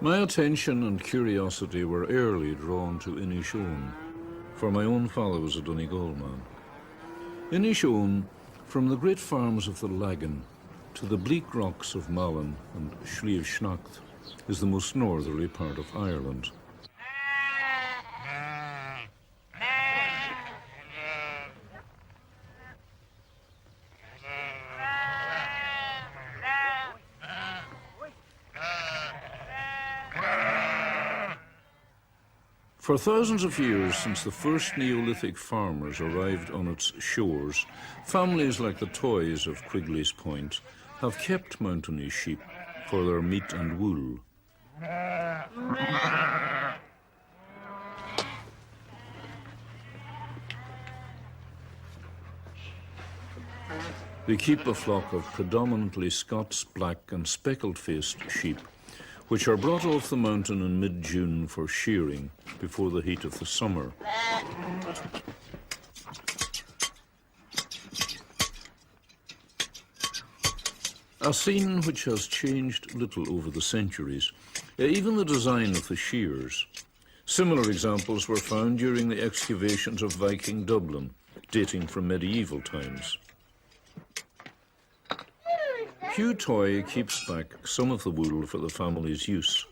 My attention and curiosity were early drawn to Inishowen, for my own father was a Donegal man. Inishowen, from the great farms of the Lagan to the bleak rocks of Malin and Sliabsnacht, is the most northerly part of Ireland. For thousands of years since the first Neolithic farmers arrived on its shores, families like the Toys of Quigley's Point have kept mountainous sheep for their meat and wool. They keep a flock of predominantly Scots black and speckled-faced sheep, which are brought off the mountain in mid-June for shearing before the heat of the summer. A scene which has changed little over the centuries, even the design of the shears. Similar examples were found during the excavations of Viking Dublin, dating from medieval times. Hugh Toy keeps back some of the wool for the family's use.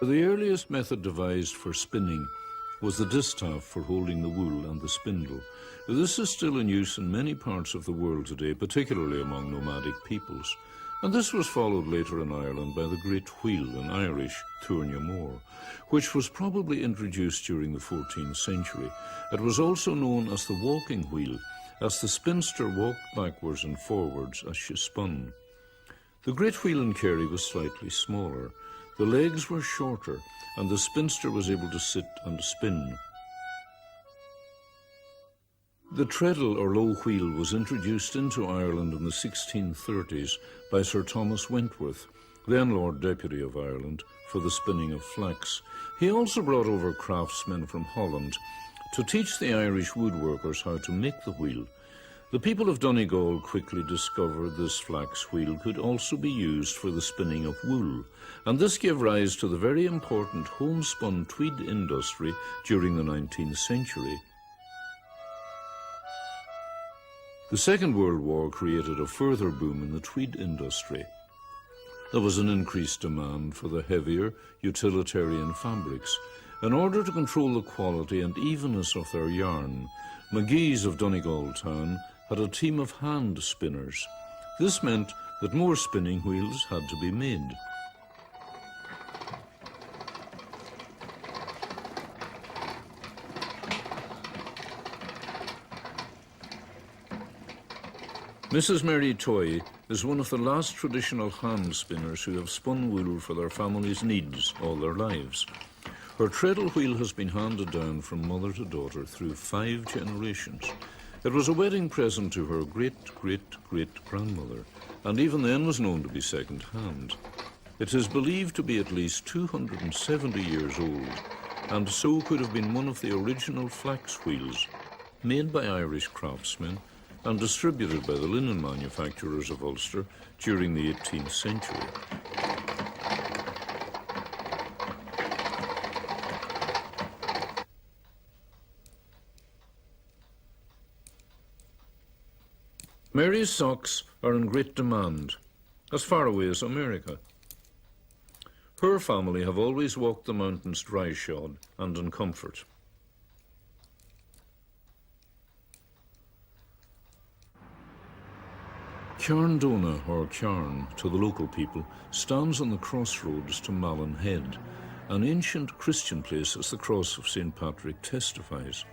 The earliest method devised for spinning was the distaff for holding the wool and the spindle. This is still in use in many parts of the world today, particularly among nomadic peoples. And this was followed later in Ireland by the great wheel, in Irish, Tuirne Mór, which was probably introduced during the 14th century. It was also known as the walking wheel, as the spinster walked backwards and forwards as she spun. The great wheel in Kerry was slightly smaller. The legs were shorter, and the spinster was able to sit and spin. The treadle or low wheel was introduced into Ireland in the 1630s by Sir Thomas Wentworth, then Lord Deputy of Ireland, for the spinning of flax. He also brought over craftsmen from Holland to teach the Irish woodworkers how to make the wheel. The people of Donegal quickly discovered this flax wheel could also be used for the spinning of wool, and this gave rise to the very important homespun tweed industry during the 19th century. The Second World War created a further boom in the tweed industry. There was an increased demand for the heavier, utilitarian fabrics. In order to control the quality and evenness of their yarn, McGee's of Donegal town had a team of hand spinners. This meant that more spinning wheels had to be made. Mrs. Mary Toy is one of the last traditional hand spinners who have spun wool for their family's needs all their lives. Her treadle wheel has been handed down from mother to daughter through 5 generations. It was a wedding present to her great-great-great-grandmother, and even then was known to be second-hand. It is believed to be at least 270 years old, and so could have been one of the original flax wheels, made by Irish craftsmen and distributed by the linen manufacturers of Ulster during the 18th century. Mary's socks are in great demand, as far away as America. Her family have always walked the mountains dry-shod and in comfort. Carndona, or Carn to the local people, stands on the crossroads to Malin Head, an ancient Christian place as the cross of St. Patrick testifies.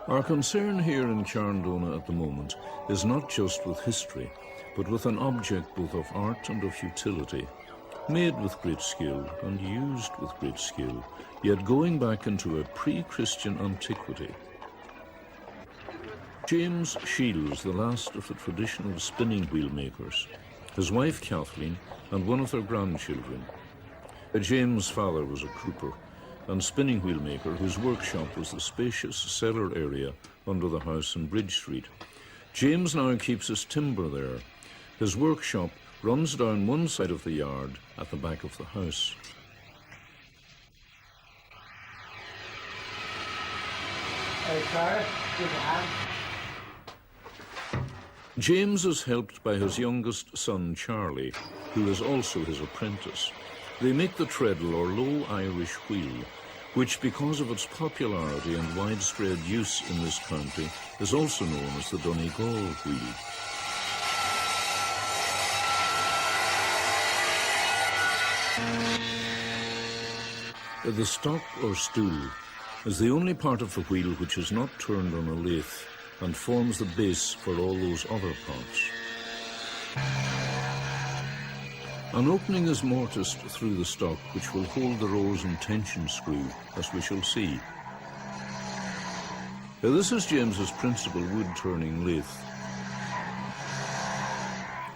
Our concern here in Carndona at the moment is not just with history, but with an object both of art and of utility, made with great skill and used with great skill, yet going back into a pre-Christian antiquity. James Shields, the last of the traditional spinning wheel makers, his wife Kathleen, and one of their grandchildren. James' father was a cooper and spinning wheel maker whose workshop was the spacious cellar area under the house in Bridge Street. James now keeps his timber there. His workshop runs down one side of the yard at the back of the house. Hey, Sarah, give a hand. James is helped by his youngest son, Charlie, who is also his apprentice. They make the treadle or low Irish wheel, which, because of its popularity and widespread use in this county, is also known as the Donegal wheel. The stock or stool is the only part of the wheel which is not turned on a lathe and forms the base for all those other parts. An opening is mortised through the stock which will hold the rolls and tension screw, as we shall see. This is James's principal wood-turning lathe.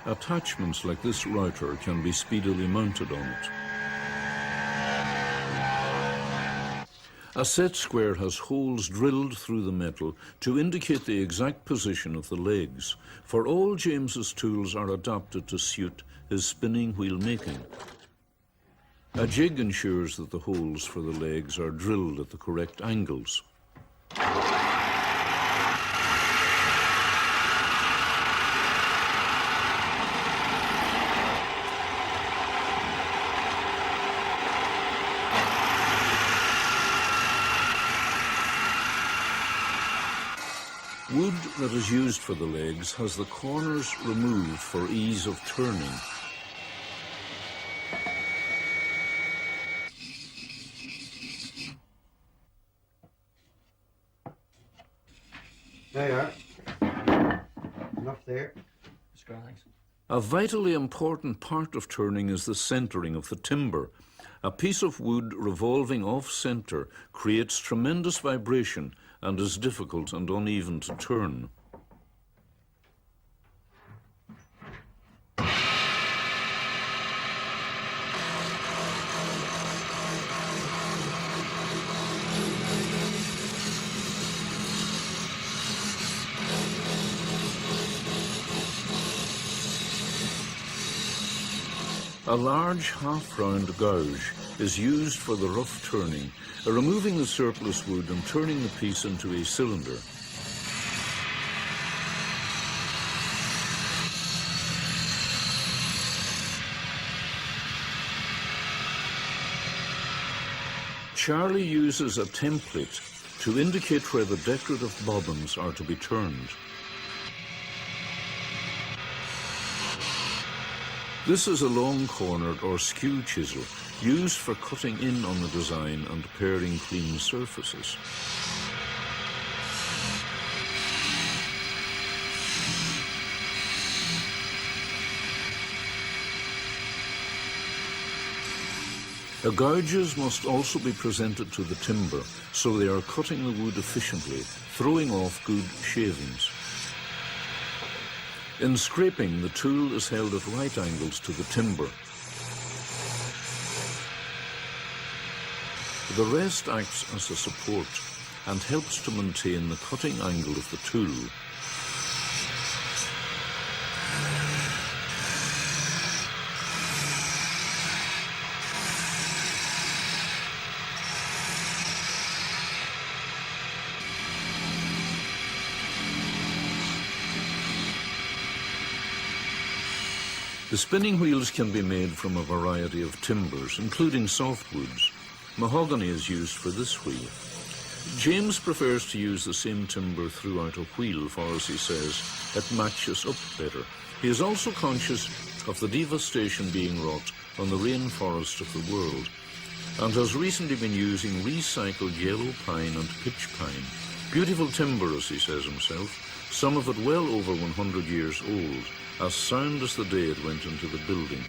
Attachments like this router can be speedily mounted on it. A set square has holes drilled through the metal to indicate the exact position of the legs, for all James's tools are adapted to suit his spinning wheel making. A jig ensures that the holes for the legs are drilled at the correct angles. Wood that is used for the legs has the corners removed for ease of turning. There you are. Enough there. A vitally important part of turning is the centering of the timber. A piece of wood revolving off-center creates tremendous vibration and is difficult and uneven to turn. A large half-round gouge is used for the rough turning, removing the surplus wood and turning the piece into a cylinder. Charlie uses a template to indicate where the decorative bobbins are to be turned. This is a long-cornered or skew chisel used for cutting in on the design and paring clean surfaces. The gouges must also be presented to the timber, so they are cutting the wood efficiently, throwing off good shavings. In scraping, the tool is held at right angles to the timber. The rest acts as a support and helps to maintain the cutting angle of the tool. The spinning wheels can be made from a variety of timbers, including softwoods. Mahogany is used for this wheel. James prefers to use the same timber throughout a wheel, for, as he says, it matches up better. He is also conscious of the devastation being wrought on the rainforest of the world, and has recently been using recycled yellow pine and pitch pine Beautiful timber, as he says himself, some of it well over 100 years old, as sound as the day it went into the building.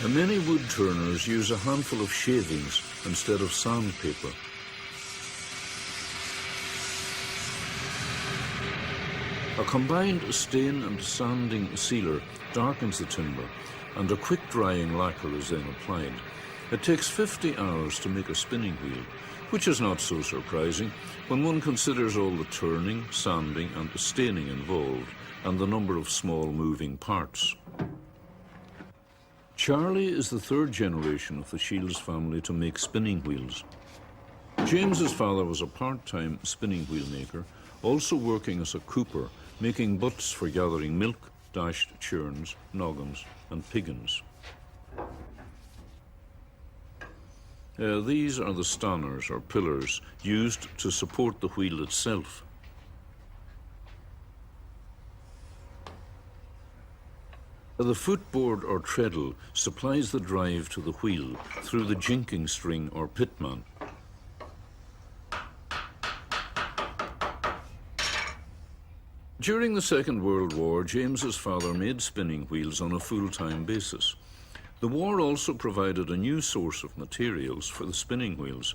Many wood turners use a handful of shavings instead of sandpaper. A combined stain and sanding sealer darkens the timber, and a quick drying lacquer is then applied. It takes 50 hours to make a spinning wheel, which is not so surprising when one considers all the turning, sanding and staining involved, and the number of small moving parts. Charlie is the third generation of the Shields family to make spinning wheels. James's father was a part-time spinning wheel maker, also working as a cooper, making butts for gathering milk, dashed churns, noggins and piggins. These are the stanners or pillars used to support the wheel itself. The footboard or treadle supplies the drive to the wheel through the jinking string or pitman. During the Second World War, James's father made spinning wheels on a full-time basis. The war also provided a new source of materials for the spinning wheels.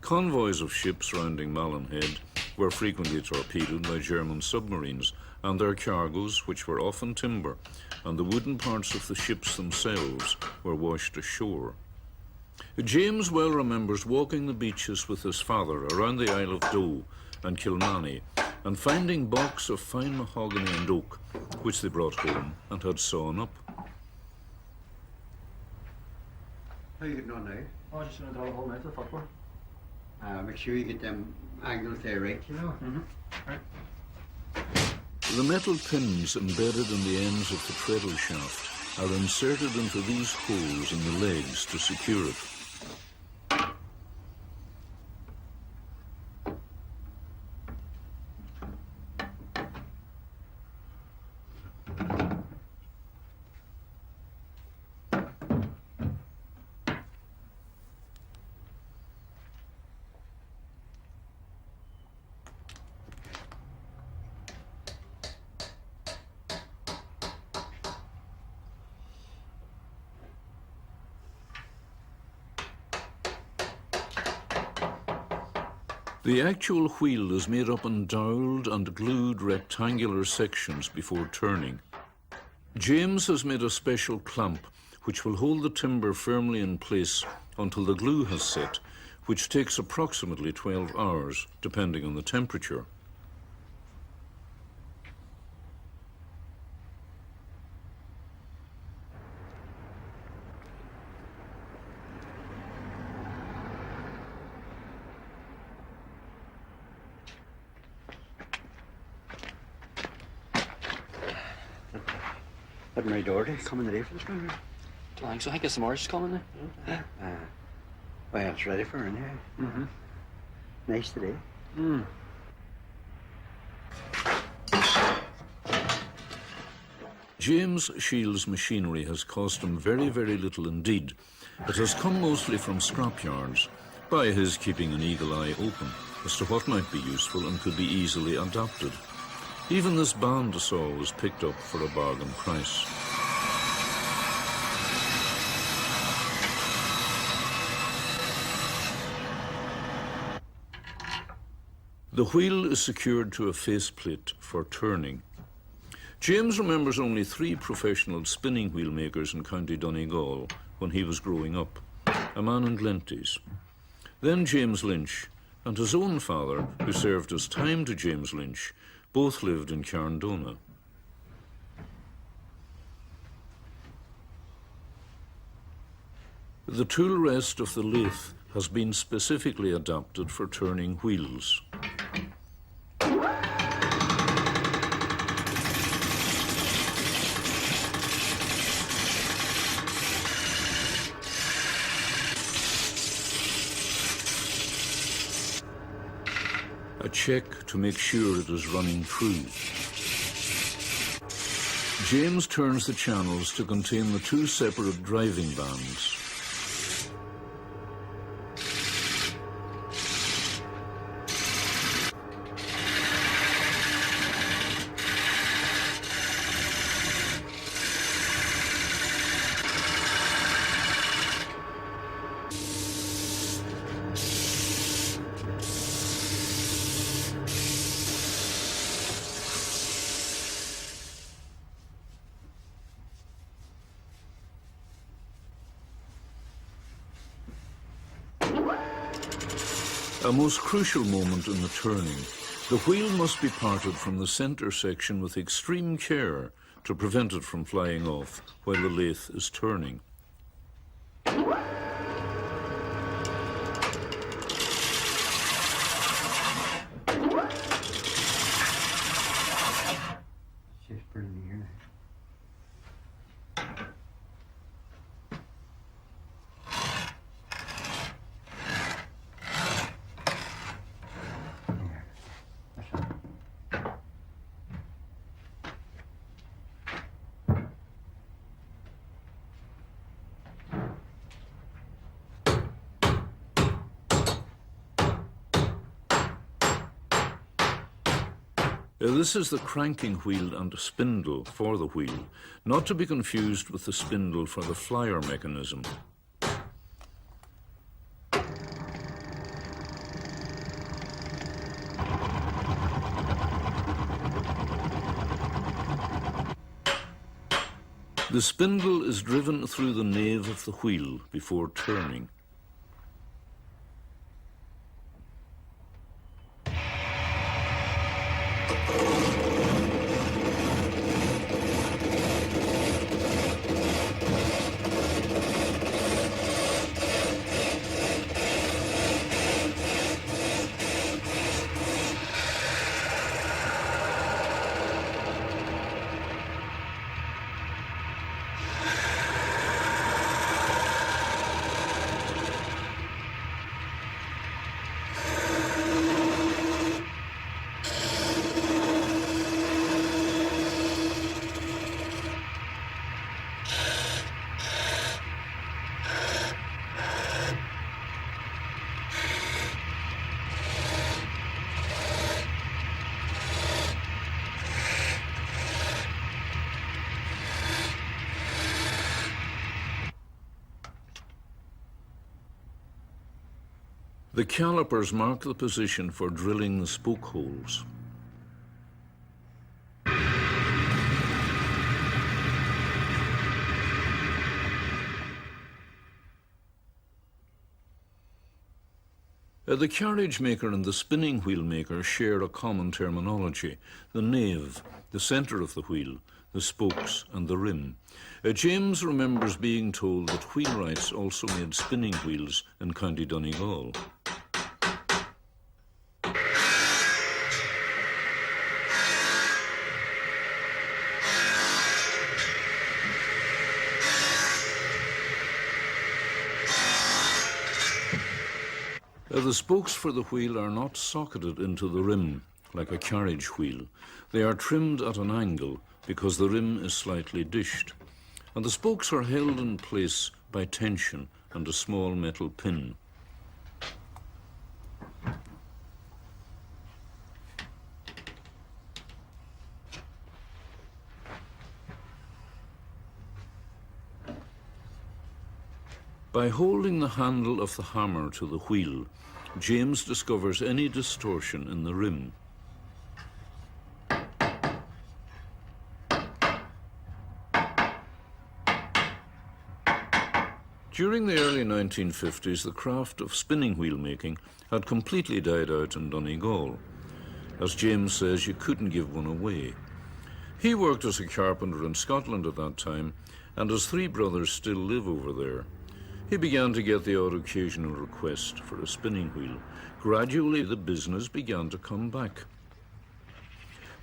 Convoys of ships rounding Malin Head were frequently torpedoed by German submarines, and their cargoes, which were often timber, and the wooden parts of the ships themselves were washed ashore. James well remembers walking the beaches with his father around the Isle of Doe and Kilmany, and finding baulks of fine mahogany and oak, which they brought home and had sawn up. How are you getting on now? Oh, just going to draw a hole now to the footboard. Make sure you get them angles there right, you know. Right. The metal pins embedded in the ends of the treadle shaft are inserted into these holes in the legs to secure it. The actual wheel is made up in dowelled and glued rectangular sections before turning. James has made a special clamp which will hold the timber firmly in place until the glue has set, which takes approximately 12 hours, depending on the temperature. Had my daughter coming today for the spinner. Thanks. I think it's the Morris coming now. Well, it's ready for her now. Nice today. James Shields' machinery has cost him very, very little indeed. It has come mostly from scrapyards, by his keeping an eagle eye open as to what might be useful and could be easily adapted. Even this bandsaw was picked up for a bargain price. The wheel is secured to a faceplate for turning. James remembers only 3 professional spinning wheel makers in County Donegal when he was growing up, a man in Glenties. Then James Lynch and his own father, who served as time to James Lynch, both lived in Carndona. The tool rest of the lathe has been specifically adapted for turning wheels. A check to make sure it is running true. James turns the channels to contain the two separate driving bands. A most crucial moment in the turning. The wheel must be parted from the centre section with extreme care to prevent it from flying off while the lathe is turning. She's pretty near now. This is the cranking wheel and spindle for the wheel, not to be confused with the spindle for the flyer mechanism. The spindle is driven through the nave of the wheel before turning. The calipers mark the position for drilling the spoke holes. The carriage maker and the spinning wheel maker share a common terminology: the nave, the centre of the wheel, the spokes and the rim. James remembers being told that wheelwrights also made spinning wheels in County Donegal. The spokes for the wheel are not socketed into the rim like a carriage wheel. They are trimmed at an angle because the rim is slightly dished, and the spokes are held in place by tension and a small metal pin. By holding the handle of the hammer to the wheel, James discovers any distortion in the rim. During the early 1950s, the craft of spinning wheel making had completely died out in Donegal. As James says, you couldn't give one away. He worked as a carpenter in Scotland at that time, and his three brothers still live over there. He began to get the odd occasional request for a spinning wheel. Gradually, the business began to come back.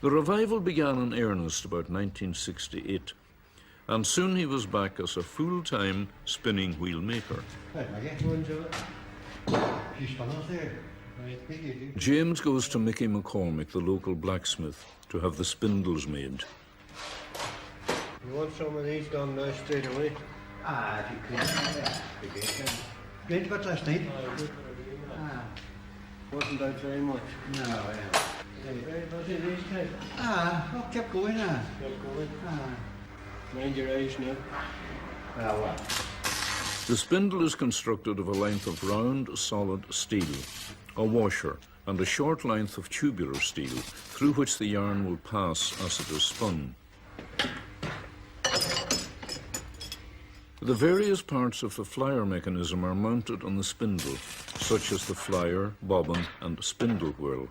The revival began in earnest about 1968, and soon he was back as a full-time spinning wheel maker. James goes to Mickey McCormick, the local blacksmith, to have the spindles made. You want some of these done now straight away? Ah, if you could. Yeah. Good, but last night? Wasn't out very much. No, yeah. Very busy these days. Oh, kept going, Kept going. Mind your eyes now. Well, what? The spindle is constructed of a length of round, solid steel, a washer, and a short length of tubular steel, through which the yarn will pass as it is spun. The various parts of the flyer mechanism are mounted on the spindle, such as the flyer, bobbin, and spindle whirl.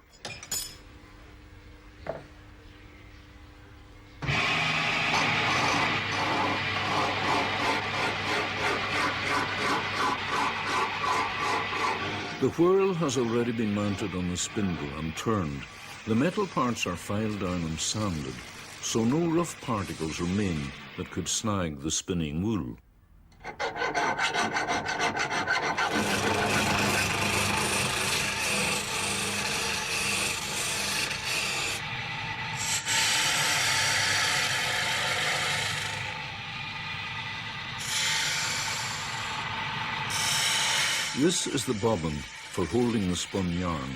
The whirl has already been mounted on the spindle and turned. The metal parts are filed down and sanded, so no rough particles remain that could snag the spinning wool. This is the bobbin for holding the spun yarn.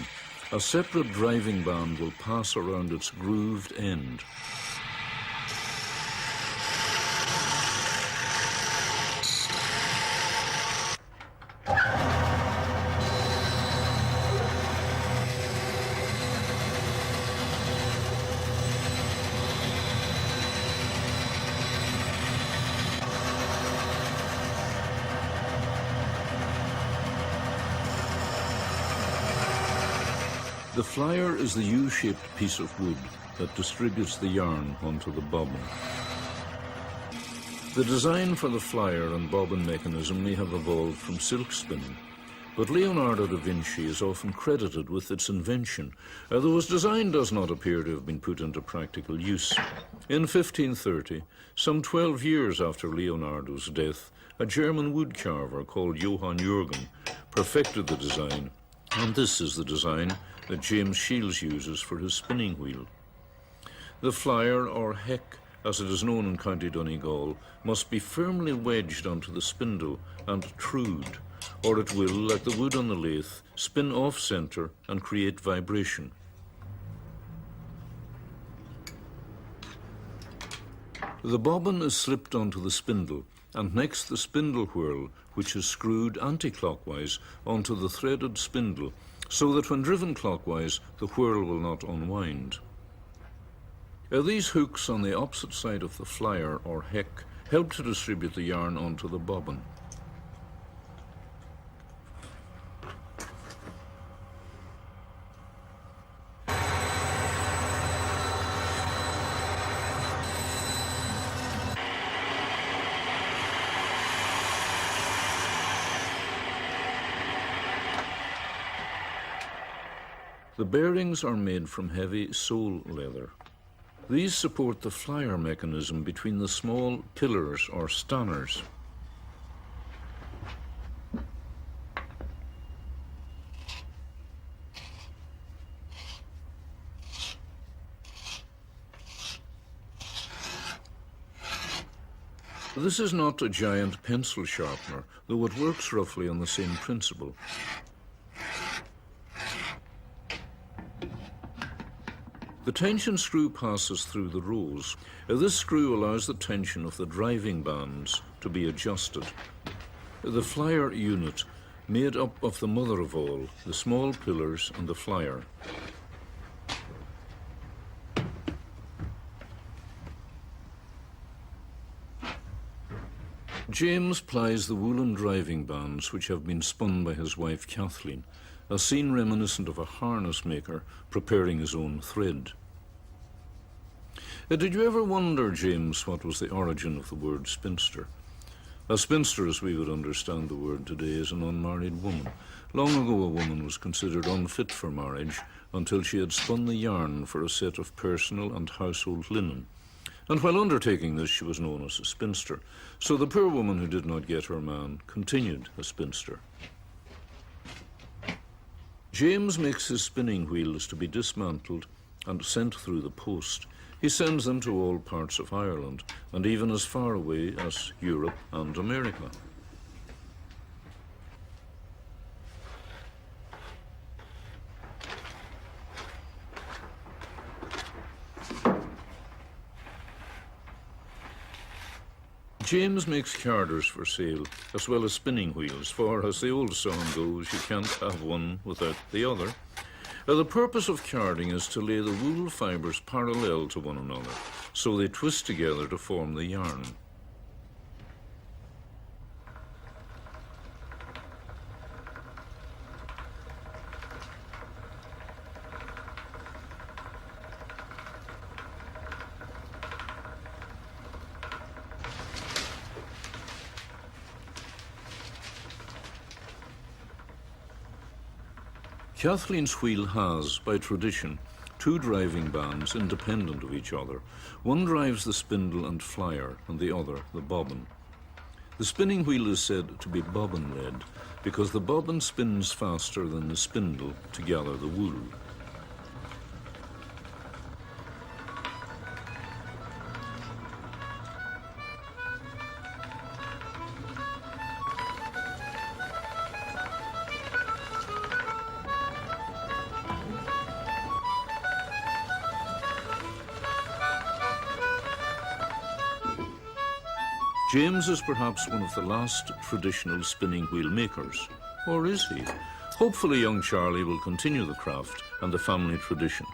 A separate driving band will pass around its grooved end. The flyer is the U-shaped piece of wood that distributes the yarn onto the bobbin. The design for the flyer and bobbin mechanism may have evolved from silk spinning, but Leonardo da Vinci is often credited with its invention, although his design does not appear to have been put into practical use. In 1530, some 12 years after Leonardo's death, a German woodcarver called Johann Jürgen perfected the design, and this is the design that James Shields uses for his spinning wheel. The flyer, or heck, as it is known in County Donegal, must be firmly wedged onto the spindle and trued, or it will, like the wood on the lathe, spin off-centre and create vibration. The bobbin is slipped onto the spindle, and next the spindle whirl, which is screwed anti-clockwise onto the threaded spindle, so that when driven clockwise, the whirl will not unwind. These hooks on the opposite side of the flyer, or heck, help to distribute the yarn onto the bobbin. The bearings are made from heavy sole leather. These support the flyer mechanism between the small pillars or stanners. This is not a giant pencil sharpener, though it works roughly on the same principle. The tension screw passes through the rows. This screw allows the tension of the driving bands to be adjusted. The flyer unit, made up of the mother of all, the small pillars and the flyer. James plies the woolen driving bands which have been spun by his wife Kathleen, a scene reminiscent of a harness maker preparing his own thread. Did you ever wonder, James, what was the origin of the word spinster? A spinster, as we would understand the word today, is an unmarried woman. Long ago, a woman was considered unfit for marriage until she had spun the yarn for a set of personal and household linen. And while undertaking this, she was known as a spinster. So the poor woman who did not get her man continued a spinster. James makes his spinning wheels to be dismantled and sent through the post. He sends them to all parts of Ireland, and even as far away as Europe and America. James makes carders for sale, as well as spinning wheels, for, as the old song goes, you can't have one without the other. The purpose of carding is to lay the wool fibres parallel to one another, so they twist together to form the yarn. Kathleen's wheel has, by tradition, two driving bands independent of each other. One drives the spindle and flyer, and the other the bobbin. The spinning wheel is said to be bobbin-led because the bobbin spins faster than the spindle to gather the wool. James is perhaps one of the last traditional spinning wheel makers. Or is he? Hopefully young Charlie will continue the craft and the family tradition.